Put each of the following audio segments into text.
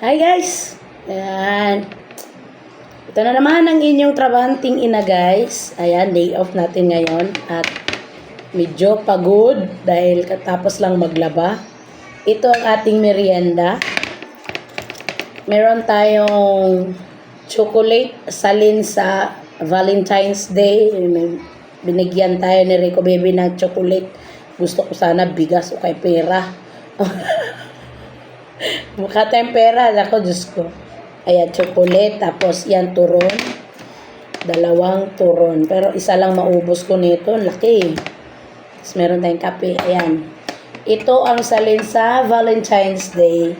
Hi guys! Ayan. Ito na naman ang inyong trabahanting ina guys. Ayan, day off natin ngayon. At medyo pagod dahil katapos lang maglaba. Ito ang ating merienda. Meron tayong chocolate salin sa Valentine's Day. Binigyan tayo ni Rico Baby ng chocolate. Gusto ko sana bigas o kay pera. Mukha tayong pera. Ako, Diyos ko. Ayan, chocolate. Tapos, yan, turon. 2 turon. Pero, isa lang maubos ko nito. Laki. Tapos, meron tayong kape. Ayan. Ito ang salin sa Valentine's Day.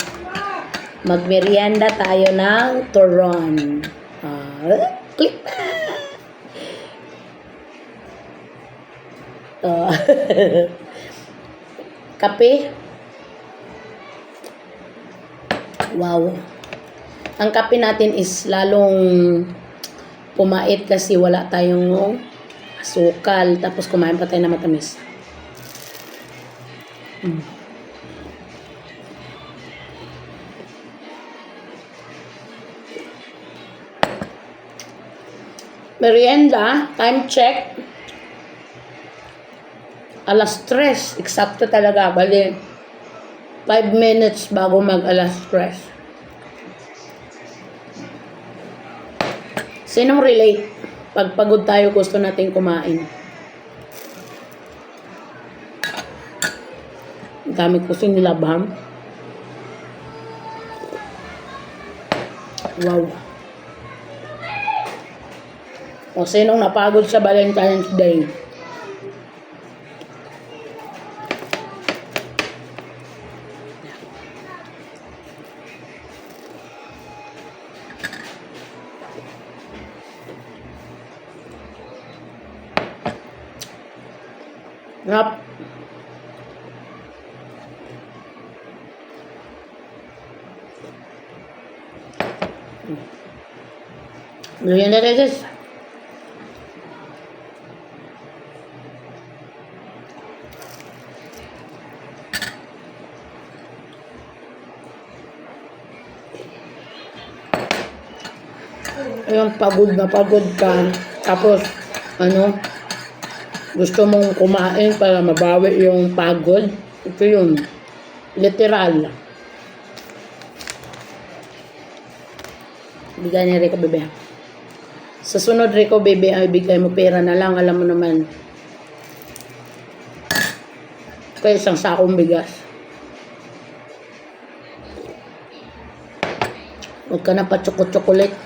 Magmerienda tayo ng turon. Click na! Kape. Wow. Ang kape natin is lalong pumait kasi wala tayong asukal. Tapos kumain pa tayo na matamis. Merienda, time check. 3:00. Eksakto talaga. Bali, 5 minutes bago mag 3:00. Sinong relate? Pag pagod tayo, gusto natin kumain. Ang dami ko sinilabham. Wow. O sinong napagod sa Valentine's Day? Rap. Merienda guys. Yung pagod na pagod ka. Tapos, gusto mong kumain para mabawi yung pagod. Ito yun. Literal. Bigyan ni Rico Bebe. Sa sunod, Rico Bebe, ay bigay mo pera na lang. Alam mo naman. Kaya isang sakong bigas. Huwag ka na pa chocolate.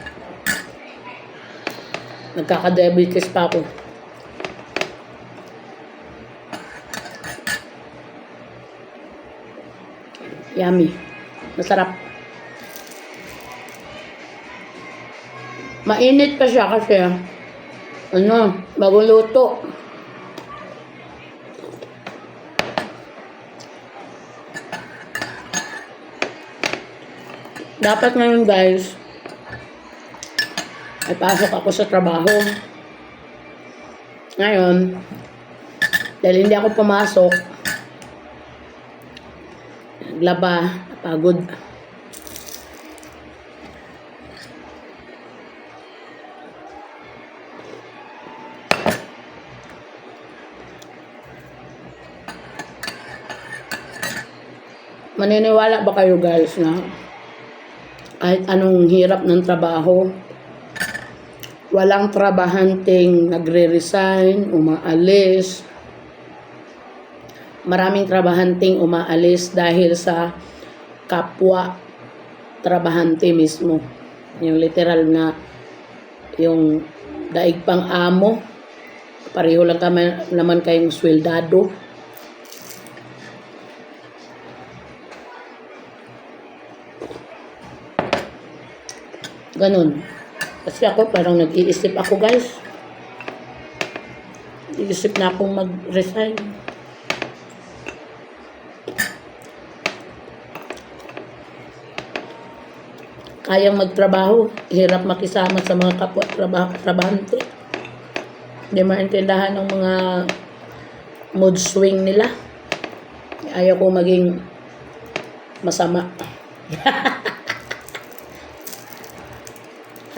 Nagkaka-diabetes pa ako. Yummy. Masarap. Mainit pa siya kasi bagong luto. Dapat ngayon guys ay pasok ako sa trabaho. Ngayon, dahil hindi ako pumasok, naglaba, napagod. Maniniwala ba kayo guys na kahit anong hirap ng trabaho, walang trabahanteng nagre-resign, umaalis. Maraming trabahanteng umaalis dahil sa kapwa trabahante mismo. Yung literal na yung daig pang amo. Pareho lang naman kayong sweldado. Ganun. Kasi ako parang nag-iisip ako guys. Nag-iisip na akong mag-resign. Kayang magtrabaho, hirap makisama sa mga kapwa trabahante. Hindi maintindahan ng mga mood swing nila. Ayaw ko maging masama.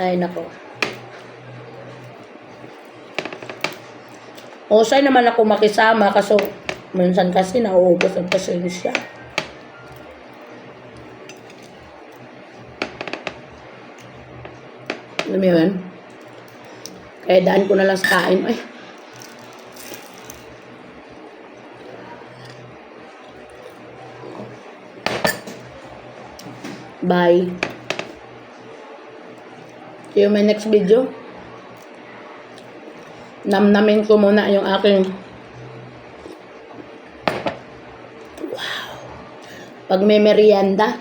Ay, nako. Usay naman ako makisama kaso minsan kasi nauubos ang pasensya. Alam mo yun? Kaya daan ko na lang sa kain. Ay. Bye. See you in my next video. Namnamin ko muna yung aking pag may merienda,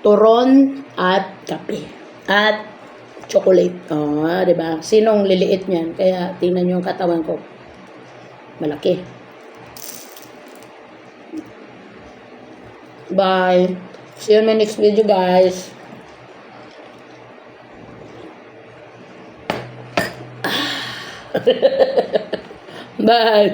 turon at kape at chocolate. Oh, 'di ba? Sinong liliit niyan? Kaya tingnan niyo yung katawan ko. Malaki. Bye. See you in my next video, guys. Bye.